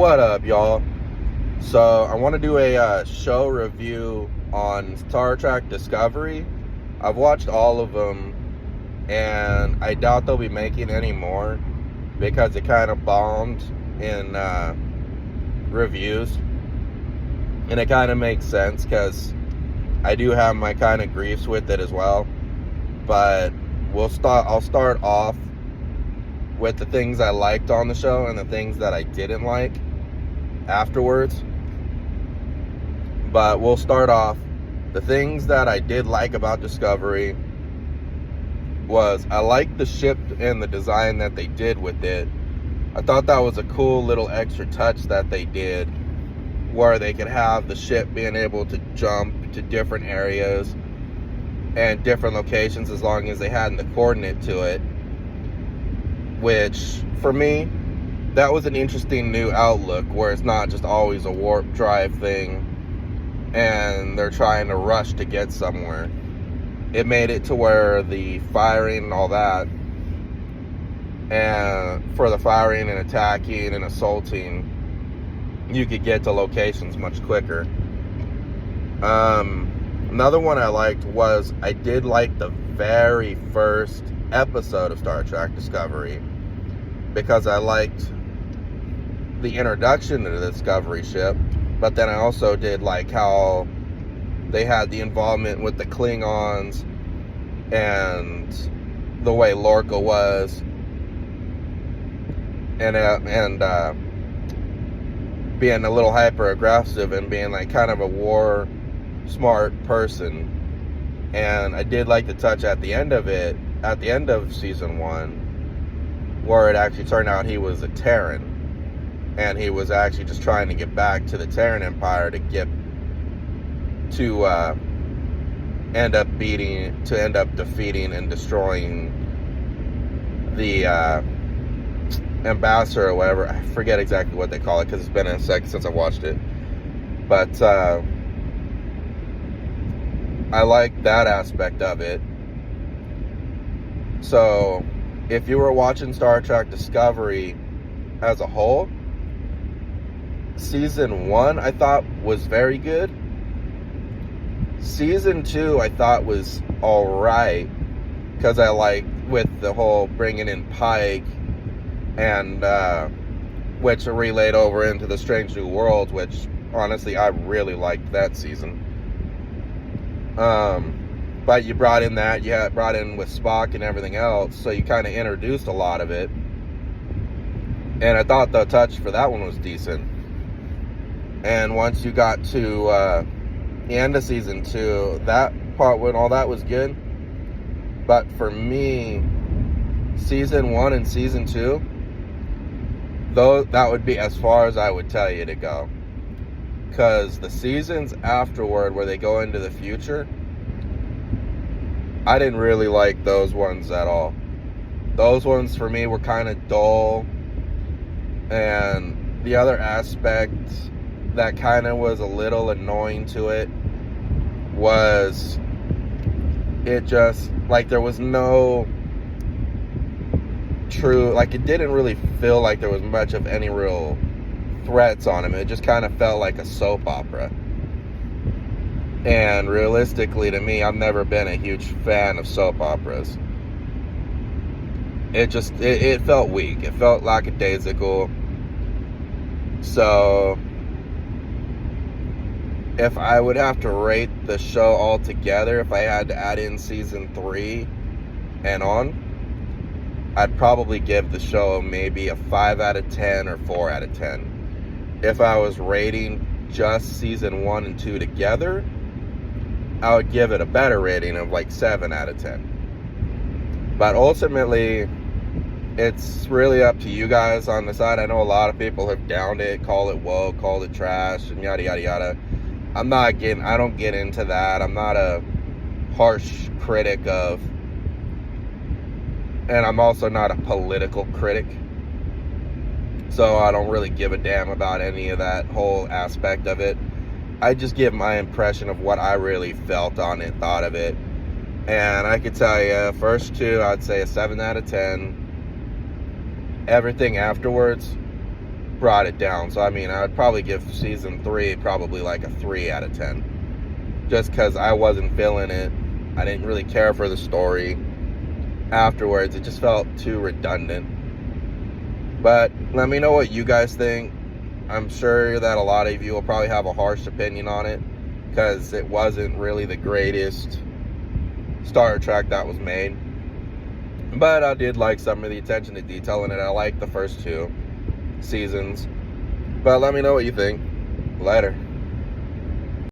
What up, y'all? So I want to do a show review on Star Trek Discovery. I've watched all of them, and I doubt they'll be making any more because it kind of bombed in reviews, and it kind of makes sense because I do have my kind of griefs with it as well. But I'll start off with the things I liked on the show and the things that I didn't like afterwards. But we'll start off. The things that I did like about Discovery was I liked the ship and the design that they did with it. I thought that was a cool little extra touch that they did, where they could have the ship being able to jump to different areas and different locations as long as they had the coordinate to it. Which, for me, that was an interesting new outlook, where it's not just always a warp drive thing and they're trying to rush to get somewhere. It made it to where the firing and all that, and for the firing and attacking and assaulting, you could get to locations much quicker. Another one I liked was, I did like the very first episode of Star Trek Discovery, because I liked the introduction to the Discovery ship, but then I also did like how they had the involvement with the Klingons and the way Lorca was, and being a little hyper aggressive and being like kind of a war smart person. And I did like the touch at the end of it, at the end of season 1, where it actually turned out he was a Terran, and he was actually just trying to get back to the Terran Empire to end up defeating and destroying the ambassador or whatever. I forget exactly what they call it because it's been a sec since I watched it. But I like that aspect of it. So if you were watching Star Trek Discovery as a whole, season 1 I thought was very good. Season 2 I thought was alright, because I liked with the whole bringing in Pike, and which relayed over into the Strange New Worlds, which honestly I really liked that season. But you brought in with Spock and everything else, so you kind of introduced a lot of it, and I thought the touch for that one was decent. And once you got to the end of season 2, that part when all that was good. But for me, season 1 and season 2, that would be as far as I would tell you to go. Because the seasons afterward, where they go into the future, I didn't really like those ones at all. Those ones for me were kind of dull. And the other aspect that kind of was a little annoying to it was it just, like, there was no true, like, it didn't really feel like there was much of any real threats on him. It just kind of felt like a soap opera. And realistically, to me, I've never been a huge fan of soap operas. It felt weak. It felt lackadaisical. So if I would have to rate the show altogether, if I had to add in season 3 and on, I'd probably give the show maybe a 5 out of 10 or 4 out of 10. If I was rating just season 1 and 2 together, I would give it a better rating of like 7 out of 10. But ultimately, it's really up to you guys on the side. I know a lot of people have downed it, called it woke, called it trash, and yada yada yada. I don't get into that. I'm not a harsh critic of, and I'm also not a political critic, so I don't really give a damn about any of that whole aspect of it. I just give my impression of what I really felt on it, thought of it. And I could tell you, first 2, I'd say a 7 out of 10. Everything afterwards, brought it down. So I mean, I would probably give season 3 probably like a 3 out of 10, just because I wasn't feeling it. I didn't really care for the story afterwards. It just felt too redundant. But let me know what you guys think. I'm sure that a lot of you will probably have a harsh opinion on it, because it wasn't really the greatest Star Trek that was made. But I did like some of the attention to detail in it. I liked the first 2 seasons. But let me know what you think. Later.